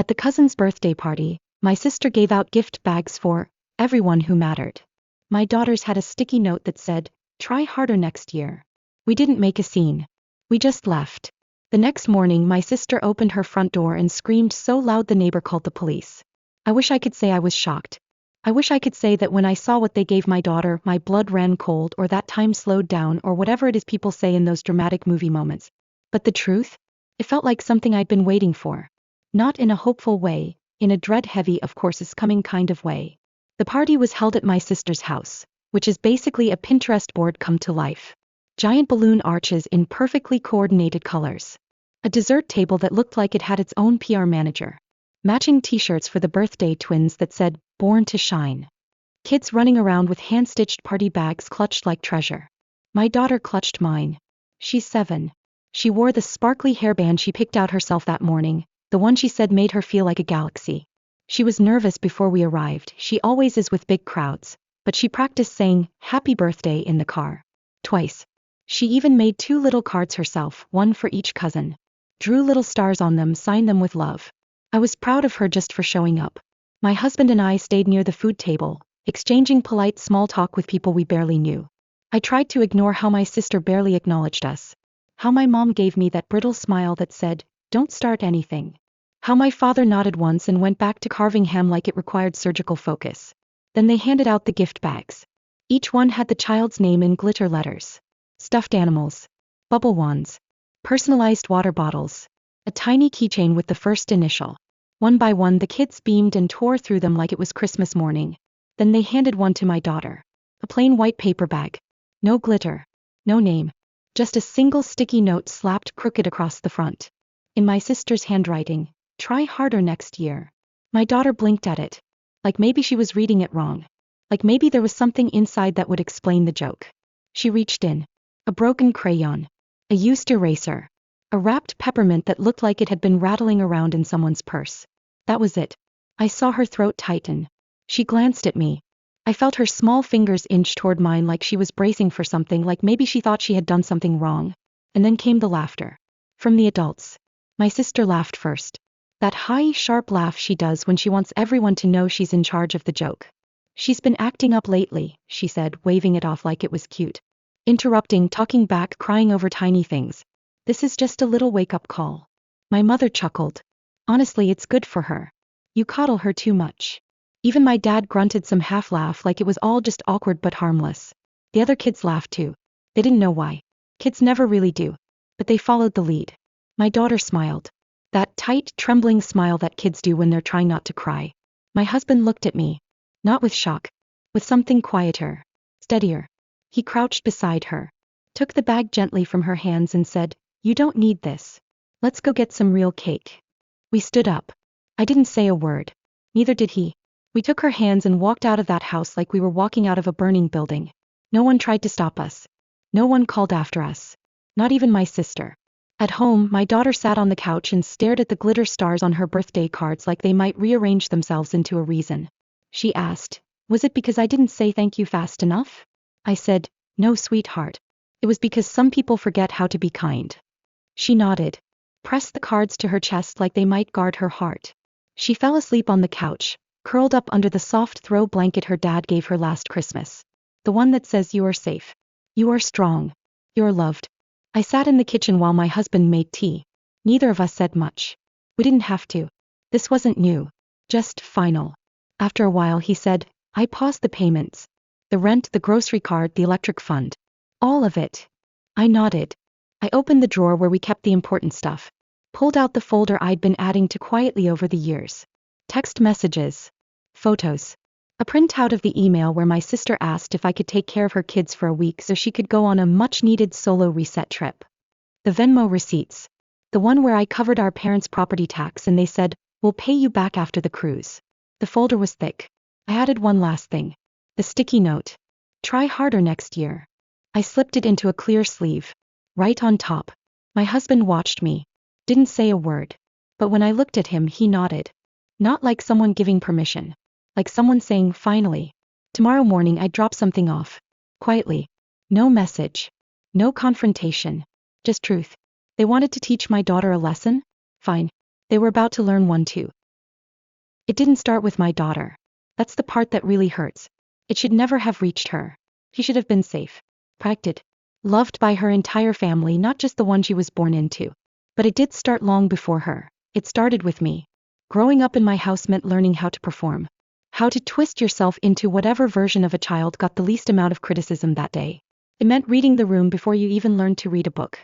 At the cousin's birthday party, my sister gave out gift bags for everyone who mattered. My daughters had a sticky note that said, "Try harder next year." We didn't make a scene. We just left. The next morning my sister opened her front door and screamed so loud the neighbor called the police. I wish I could say I was shocked. I wish I could say that when I saw what they gave my daughter, my blood ran cold, or that time slowed down, or whatever it is people say in those dramatic movie moments. But the truth? It felt like something I'd been waiting for. Not in a hopeful way, in a dread-heavy of course is coming kind of way. The party was held at my sister's house, which is basically a Pinterest board come to life. Giant balloon arches in perfectly coordinated colors. A dessert table that looked like it had its own PR manager. Matching t-shirts for the birthday twins that said, "Born to Shine." Kids running around with hand-stitched party bags clutched like treasure. My daughter clutched mine. She's 7. She wore the sparkly hairband she picked out herself that morning, the one she said made her feel like a galaxy. She was nervous before we arrived, she always is with big crowds, but she practiced saying, "Happy birthday" in the car. Twice. She even made 2 little cards herself, one for each cousin. Drew little stars on them, signed them with love. I was proud of her just for showing up. My husband and I stayed near the food table, exchanging polite small talk with people we barely knew. I tried to ignore how my sister barely acknowledged us. How my mom gave me that brittle smile that said, "Don't start anything." How my father nodded once and went back to carving ham like it required surgical focus. Then they handed out the gift bags. Each one had the child's name in glitter letters. Stuffed animals. Bubble wands. Personalized water bottles. A tiny keychain with the first initial. One by one the kids beamed and tore through them like it was Christmas morning. Then they handed one to my daughter. A plain white paper bag. No glitter. No name. Just a single sticky note slapped crooked across the front. In my sister's handwriting, "Try harder next year." My daughter blinked at it. Like maybe she was reading it wrong. Like maybe there was something inside that would explain the joke. She reached in. A broken crayon. A used eraser. A wrapped peppermint that looked like it had been rattling around in someone's purse. That was it. I saw her throat tighten. She glanced at me. I felt her small fingers inch toward mine like she was bracing for something, like maybe she thought she had done something wrong. And then came the laughter. From the adults. My sister laughed first. That high, sharp laugh she does when she wants everyone to know she's in charge of the joke. "She's been acting up lately," she said, waving it off like it was cute. Interrupting, talking back, crying over tiny things. "This is just a little wake-up call." My mother chuckled. "Honestly, it's good for her. You coddle her too much." Even my dad grunted some half-laugh like it was all just awkward but harmless. The other kids laughed too. They didn't know why. Kids never really do. But they followed the lead. My daughter smiled. That tight, trembling smile that kids do when they're trying not to cry. My husband looked at me. Not with shock. With something quieter. Steadier. He crouched beside her. Took the bag gently from her hands and said, "You don't need this. Let's go get some real cake." We stood up. I didn't say a word. Neither did he. We took her hands and walked out of that house like we were walking out of a burning building. No one tried to stop us. No one called after us. Not even my sister. At home, my daughter sat on the couch and stared at the glitter stars on her birthday cards like they might rearrange themselves into a reason. She asked, "Was it because I didn't say thank you fast enough?" I said, "No, sweetheart. It was because some people forget how to be kind." She nodded. Pressed the cards to her chest like they might guard her heart. She fell asleep on the couch, curled up under the soft throw blanket her dad gave her last Christmas. The one that says you are safe. You are strong. You're loved. I sat in the kitchen while my husband made tea. Neither of us said much. We didn't have to. This wasn't new. Just final. After a while he said, "I paused the payments. The rent, the grocery card, the electric fund. All of it." I nodded. I opened the drawer where we kept the important stuff. Pulled out the folder I'd been adding to quietly over the years. Text messages. Photos. A printout of the email where my sister asked if I could take care of her kids for a week so she could go on a much-needed solo reset trip. The Venmo receipts. The one where I covered our parents' property tax and they said, "We'll pay you back after the cruise." The folder was thick. I added one last thing. The sticky note. "Try harder next year." I slipped it into a clear sleeve. Right on top. My husband watched me. Didn't say a word. But when I looked at him, he nodded. Not like someone giving permission. Like someone saying, "Finally." Tomorrow morning I'd drop something off. Quietly. No message. No confrontation. Just truth. They wanted to teach my daughter a lesson? Fine. They were about to learn one too. It didn't start with my daughter. That's the part that really hurts. It should never have reached her. She should have been safe, protected, loved by her entire family, not just the one she was born into. But it did start long before her. It started with me. Growing up in my house meant learning how to perform. How to twist yourself into whatever version of a child got the least amount of criticism that day. It meant reading the room before you even learned to read a book.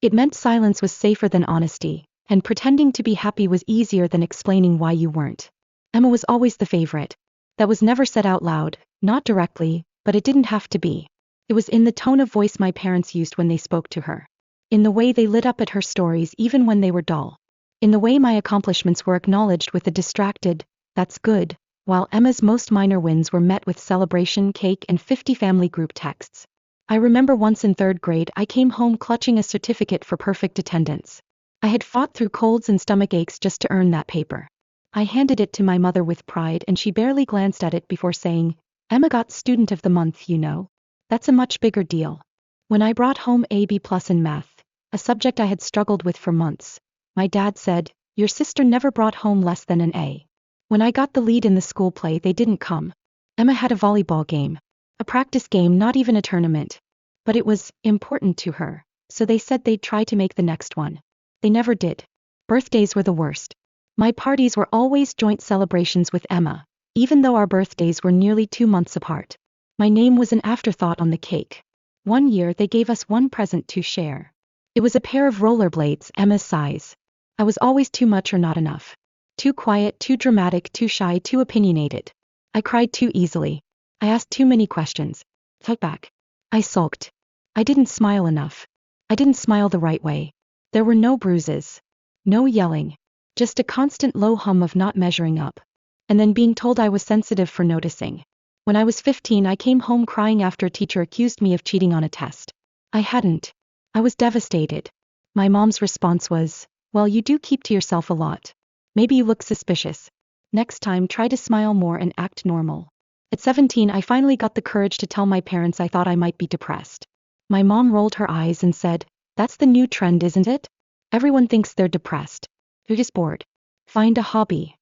It meant silence was safer than honesty, and pretending to be happy was easier than explaining why you weren't. Emma was always the favorite. That was never said out loud, not directly, but it didn't have to be. It was in the tone of voice my parents used when they spoke to her. In the way they lit up at her stories even when they were dull. In the way my accomplishments were acknowledged with a distracted, "That's good," while Emma's most minor wins were met with celebration cake and 50 family group texts. I remember once in 3rd grade I came home clutching a certificate for perfect attendance. I had fought through colds and stomach aches just to earn that paper. I handed it to my mother with pride and she barely glanced at it before saying, "Emma got Student of the Month, you know. That's a much bigger deal." When I brought home a B+ in math, a subject I had struggled with for months, my dad said, "Your sister never brought home less than an A." When I got the lead in the school play they didn't come. Emma had a volleyball game. A practice game, not even a tournament. But it was important to her, so they said they'd try to make the next one. They never did. Birthdays were the worst. My parties were always joint celebrations with Emma, even though our birthdays were nearly 2 months apart. My name was an afterthought on the cake. One year they gave us one present to share. It was a pair of rollerblades Emma's size. I was always too much or not enough. Too quiet, too dramatic, too shy, too opinionated. I cried too easily. I asked too many questions. Fight back. I sulked. I didn't smile enough. I didn't smile the right way. There were no bruises. No yelling. Just a constant low hum of not measuring up. And then being told I was sensitive for noticing. When I was 15 I came home crying after a teacher accused me of cheating on a test. I hadn't. I was devastated. My mom's response was, "Well, you do keep to yourself a lot. Maybe you look suspicious. Next time try to smile more and act normal." At 17 I finally got the courage to tell my parents I thought I might be depressed. My mom rolled her eyes and said, "That's the new trend, isn't it? Everyone thinks they're depressed. You're just bored. Find a hobby."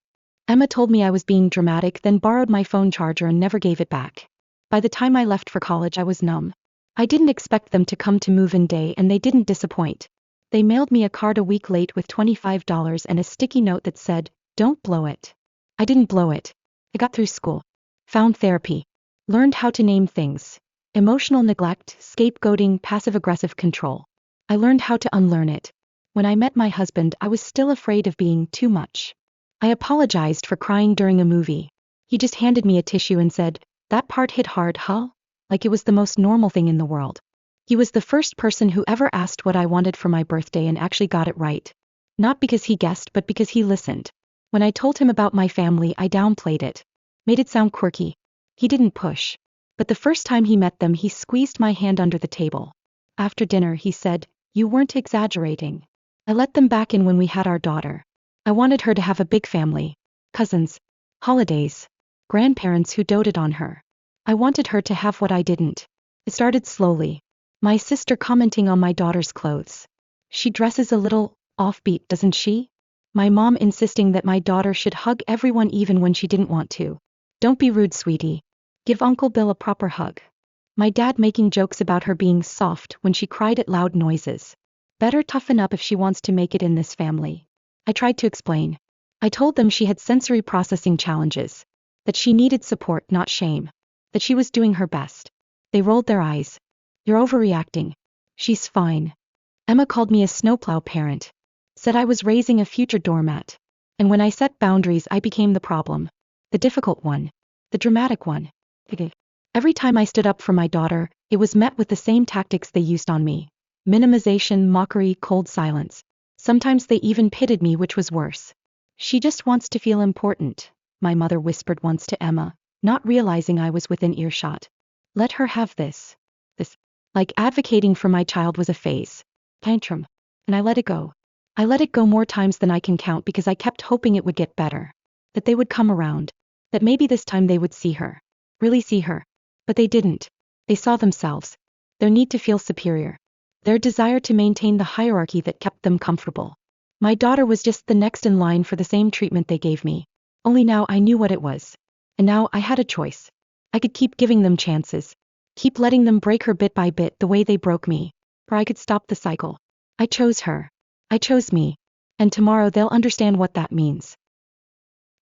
Emma told me I was being dramatic, then borrowed my phone charger and never gave it back. By the time I left for college I was numb. I didn't expect them to come to move-in day and they didn't disappoint. They mailed me a card a week late with $25 and a sticky note that said, "Don't blow it." I didn't blow it. I got through school. Found therapy. Learned how to name things. Emotional neglect, scapegoating, passive-aggressive control. I learned how to unlearn it. When I met my husband I was still afraid of being too much. I apologized for crying during a movie. He just handed me a tissue and said, "That part hit hard, huh?" Like it was the most normal thing in the world. He was the first person who ever asked what I wanted for my birthday and actually got it right. Not because he guessed but because he listened. When I told him about my family I downplayed it. Made it sound quirky. He didn't push. But the first time he met them he squeezed my hand under the table. After dinner he said, "You weren't exaggerating." I let them back in when we had our daughter. I wanted her to have a big family. Cousins. Holidays. Grandparents who doted on her. I wanted her to have what I didn't. It started slowly. My sister commenting on my daughter's clothes. "She dresses a little offbeat, doesn't she?" My mom insisting that my daughter should hug everyone even when she didn't want to. "Don't be rude, sweetie. Give Uncle Bill a proper hug." My dad making jokes about her being soft when she cried at loud noises. Better toughen up if she wants to make it in this family. I tried to explain. I told them she had sensory processing challenges. That she needed support, not shame. That she was doing her best. They rolled their eyes. "You're overreacting. She's fine." Emma called me a snowplow parent. Said I was raising a future doormat. And when I set boundaries I became the problem. The difficult one. The dramatic one. Every time I stood up for my daughter, it was met with the same tactics they used on me. Minimization, mockery, cold silence. Sometimes they even pitted me, which was worse. "She just wants to feel important," my mother whispered once to Emma, not realizing I was within earshot. "Let her have this." Like advocating for my child was a phase. Tantrum. And I let it go. I let it go more times than I can count because I kept hoping it would get better. That they would come around. That maybe this time they would see her. Really see her. But they didn't. They saw themselves. Their need to feel superior. Their desire to maintain the hierarchy that kept them comfortable. My daughter was just the next in line for the same treatment they gave me. Only now I knew what it was. And now I had a choice. I could keep giving them chances. Keep letting them break her bit by bit the way they broke me. Or I could stop the cycle. I chose her. I chose me. And tomorrow they'll understand what that means.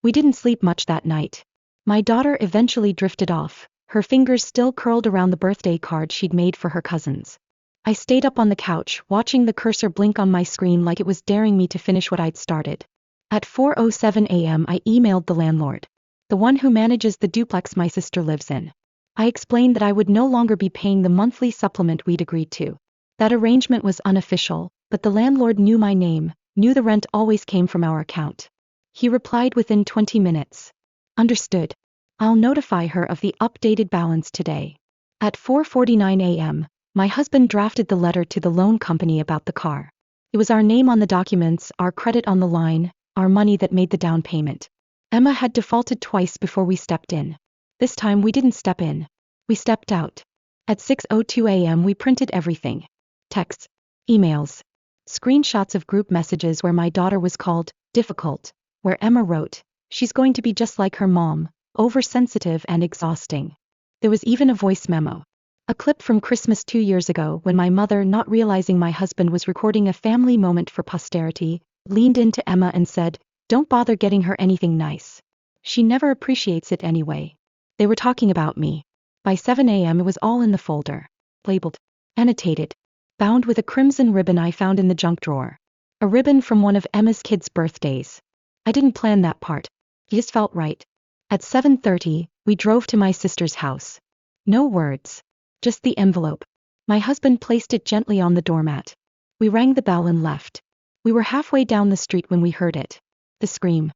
We didn't sleep much that night. My daughter eventually drifted off, her fingers still curled around the birthday card she'd made for her cousins. I stayed up on the couch, watching the cursor blink on my screen like it was daring me to finish what I'd started. At 4:07 a.m. I emailed the landlord, the one who manages the duplex my sister lives in. I explained that I would no longer be paying the monthly supplement we'd agreed to. That arrangement was unofficial, but the landlord knew my name, knew the rent always came from our account. He replied within 20 minutes. Understood. I'll notify her of the updated balance today. At 4:49 a.m., my husband drafted the letter to the loan company about the car. It was our name on the documents, our credit on the line, our money that made the down payment. Emma had defaulted twice before we stepped in. This time we didn't step in. We stepped out. At 6:02 a.m. we printed everything. Texts, emails, screenshots of group messages where my daughter was called difficult, where Emma wrote, she's going to be just like her mom, oversensitive and exhausting. There was even a voice memo. A clip from Christmas 2 years ago when my mother, not realizing my husband was recording a family moment for posterity, leaned into Emma and said, "Don't bother getting her anything nice. She never appreciates it anyway." They were talking about me. By 7 a.m. it was all in the folder. Labeled. Annotated. Bound with a crimson ribbon I found in the junk drawer. A ribbon from one of Emma's kids' birthdays. I didn't plan that part. It just felt right. At 7:30, we drove to my sister's house. No words. Just the envelope. My husband placed it gently on the doormat. We rang the bell and left. We were halfway down the street when we heard it. The scream.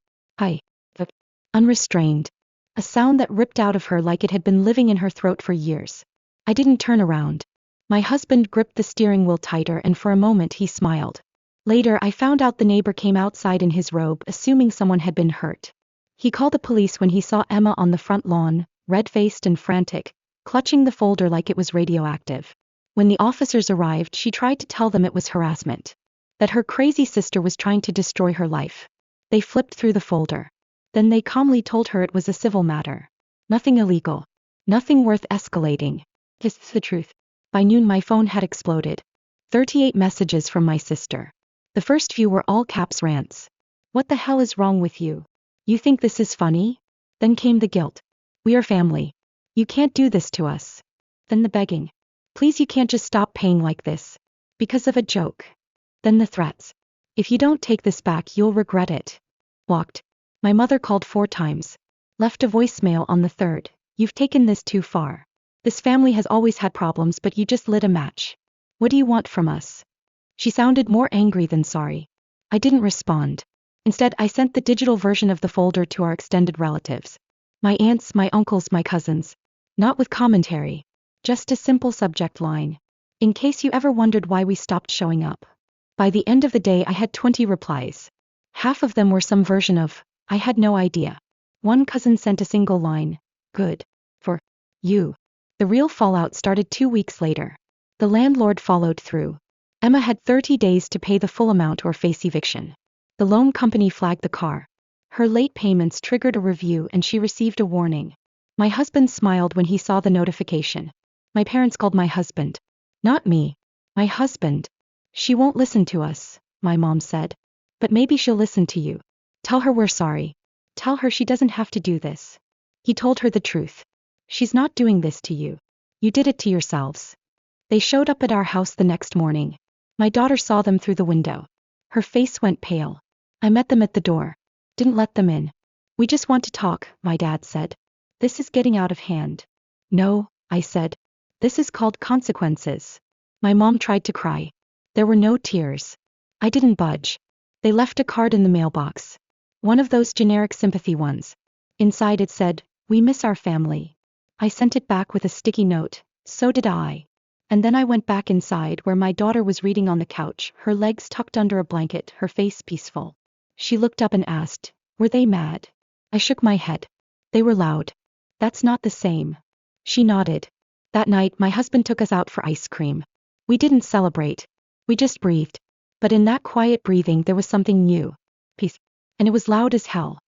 Unrestrained. A sound that ripped out of her like it had been living in her throat for years. I didn't turn around. My husband gripped the steering wheel tighter and for a moment he smiled. Later I found out the neighbor came outside in his robe assuming someone had been hurt. He called the police when he saw Emma on the front lawn, red-faced and frantic, clutching the folder like it was radioactive. When the officers arrived she tried to tell them it was harassment. That her crazy sister was trying to destroy her life. They flipped through the folder. Then they calmly told her it was a civil matter. Nothing illegal. Nothing worth escalating. Just the truth. By noon my phone had exploded. 38 messages from my sister. The first few were all caps rants. What the hell is wrong with you? You think this is funny? Then came the guilt. We are family. You can't do this to us. Then the begging. Please, you can't just stop paying like this. Because of a joke. Then the threats. If you don't take this back you'll regret it. Walked. My mother called 4 times. Left a voicemail on the third. You've taken this too far. This family has always had problems but you just lit a match. What do you want from us? She sounded more angry than sorry. I didn't respond. Instead I sent the digital version of the folder to our extended relatives. My aunts, my uncles, my cousins. Not with commentary. Just a simple subject line. In case you ever wondered why we stopped showing up. By the end of the day I had 20 replies. Half of them were some version of, I had no idea. One cousin sent a single line. Good. For you. The real fallout started 2 weeks later. The landlord followed through. Emma had 30 days to pay the full amount or face eviction. The loan company flagged the car. Her late payments triggered a review and she received a warning. My husband smiled when he saw the notification. My parents called my husband. Not me. My husband. She won't listen to us, my mom said. But maybe she'll listen to you. Tell her we're sorry. Tell her she doesn't have to do this. He told her the truth. She's not doing this to you. You did it to yourselves. They showed up at our house the next morning. My daughter saw them through the window. Her face went pale. I met them at the door. Didn't let them in. We just want to talk, my dad said. This is getting out of hand. No, I said. This is called consequences. My mom tried to cry. There were no tears. I didn't budge. They left a card in the mailbox. One of those generic sympathy ones. Inside it said, "We miss our family." I sent it back with a sticky note. So did I. And then I went back inside where my daughter was reading on the couch, her legs tucked under a blanket, her face peaceful. She looked up and asked, "Were they mad?" I shook my head. "They were loud." "That's not the same." She nodded. That night my husband took us out for ice cream. We didn't celebrate. We just breathed. But in that quiet breathing there was something new. Peace. And it was loud as hell.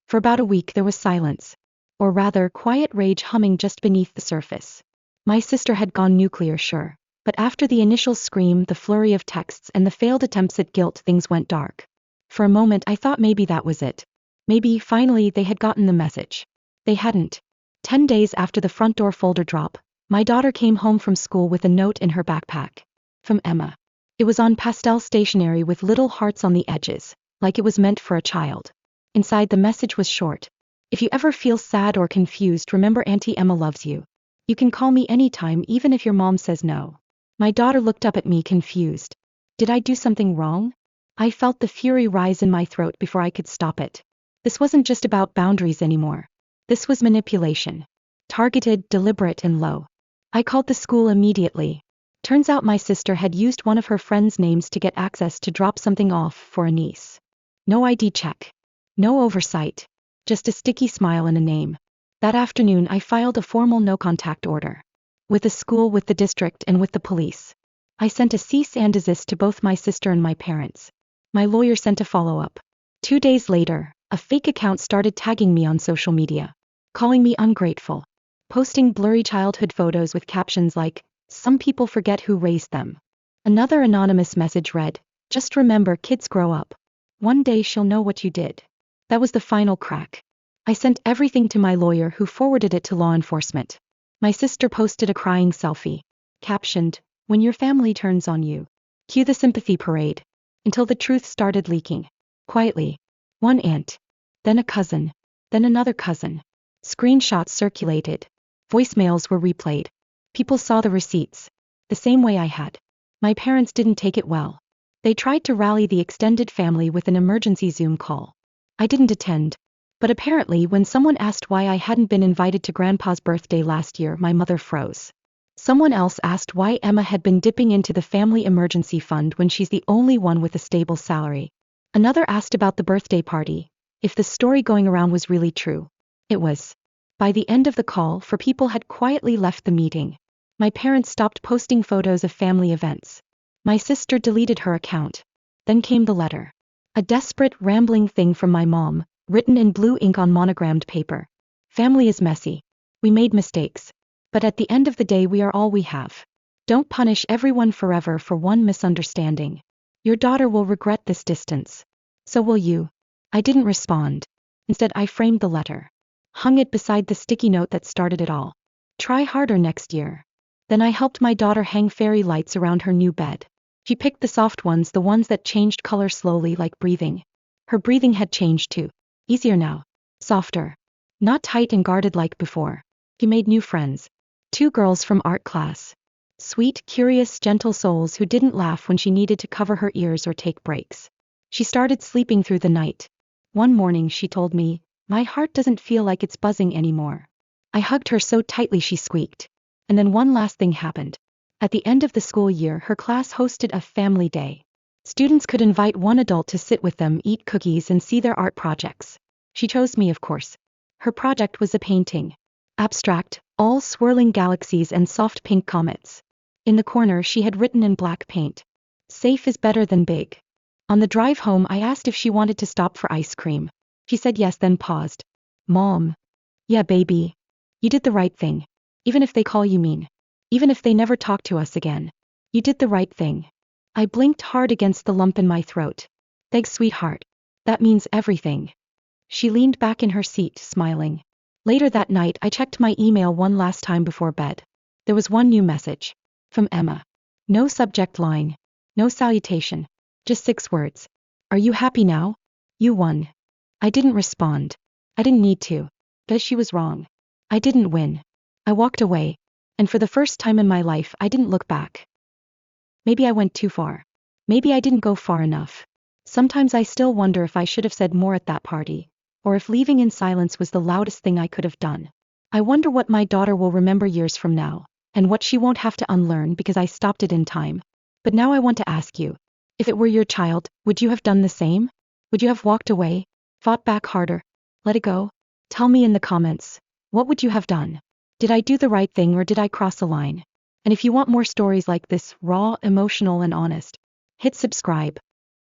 For about a week there was silence. Or rather, quiet rage humming just beneath the surface. My sister had gone nuclear, sure. But after the initial scream, the flurry of texts, and the failed attempts at guilt, things went dark. For a moment I thought maybe that was it. Maybe, finally, they had gotten the message. They hadn't. 10 days after the front door folder drop, my daughter came home from school with a note in her backpack. From Emma. It was on pastel stationery with little hearts on the edges, like it was meant for a child. Inside, the message was short. If you ever feel sad or confused, remember Auntie Emma loves you. You can call me anytime, even if your mom says no. My daughter looked up at me confused. Did I do something wrong? I felt the fury rise in my throat before I could stop it. This wasn't just about boundaries anymore. This was manipulation. Targeted, deliberate, and low. I called the school immediately. Turns out my sister had used one of her friends' names to get access to drop something off for a niece. No ID check. No oversight. Just a sticky smile and a name. That afternoon I filed a formal no-contact order. With the school, with the district, and with the police. I sent a cease and desist to both my sister and my parents. My lawyer sent a follow-up. 2 days later, a fake account started tagging me on social media. Calling me ungrateful. Posting blurry childhood photos with captions like, "Some people forget who raised them." Another anonymous message read, "Just remember, kids grow up. One day she'll know what you did." That was the final crack. I sent everything to my lawyer, who forwarded it to law enforcement. My sister posted a crying selfie. Captioned, "When your family turns on you." Cue the sympathy parade. Until the truth started leaking. Quietly. One aunt. Then a cousin. Then another cousin. Screenshots circulated. Voicemails were replayed. People saw the receipts. The same way I had. My parents didn't take it well. They tried to rally the extended family with an emergency Zoom call. I didn't attend. But apparently, when someone asked why I hadn't been invited to Grandpa's birthday last year, my mother froze. Someone else asked why Emma had been dipping into the family emergency fund when she's the only one with a stable salary. Another asked about the birthday party, if the story going around was really true. It was. By the end of the call, four people had quietly left the meeting. My parents stopped posting photos of family events. My sister deleted her account. Then came the letter. A desperate, rambling thing from my mom, written in blue ink on monogrammed paper. Family is messy. We made mistakes. But at the end of the day, we are all we have. Don't punish everyone forever for one misunderstanding. Your daughter will regret this distance. So will you. I didn't respond. Instead, I framed the letter. Hung it beside the sticky note that started it all. Try harder next year. Then I helped my daughter hang fairy lights around her new bed. She picked the soft ones, the ones that changed color slowly, like breathing. Her breathing had changed too. Easier now. Softer. Not tight and guarded like before. He made new friends. 2 girls from art class. Sweet, curious, gentle souls who didn't laugh when she needed to cover her ears or take breaks. She started sleeping through the night. One morning she told me, "My heart doesn't feel like it's buzzing anymore." I hugged her so tightly she squeaked. And then one last thing happened. At the end of the school year, her class hosted a family day. Students could invite one adult to sit with them, eat cookies, and see their art projects. She chose me, of course. Her project was a painting. Abstract, all swirling galaxies and soft pink comets. In the corner she had written in black paint, "Safe is better than big." On the drive home I asked if she wanted to stop for ice cream. She said yes, then paused. "Mom." "Yeah, baby. You did the right thing. Even if they call you mean. Even if they never talk to us again. You did the right thing." I blinked hard against the lump in my throat. "Thanks, sweetheart. That means everything." She leaned back in her seat, smiling. Later that night I checked my email one last time before bed. There was one new message. From Emma. No subject line. No salutation. Just 6 words. "Are you happy now? You won." I didn't respond. I didn't need to. Because she was wrong. I didn't win. I walked away. And for the first time in my life I didn't look back. Maybe I went too far. Maybe I didn't go far enough. Sometimes I still wonder if I should have said more at that party. Or if leaving in silence was the loudest thing I could have done. I wonder what my daughter will remember years from now. And what she won't have to unlearn because I stopped it in time. But now I want to ask you. If it were your child, would you have done the same? Would you have walked away? Fought back harder? Let it go? Tell me in the comments. What would you have done? Did I do the right thing or did I cross a line? And if you want more stories like this, raw, emotional, and honest, hit subscribe.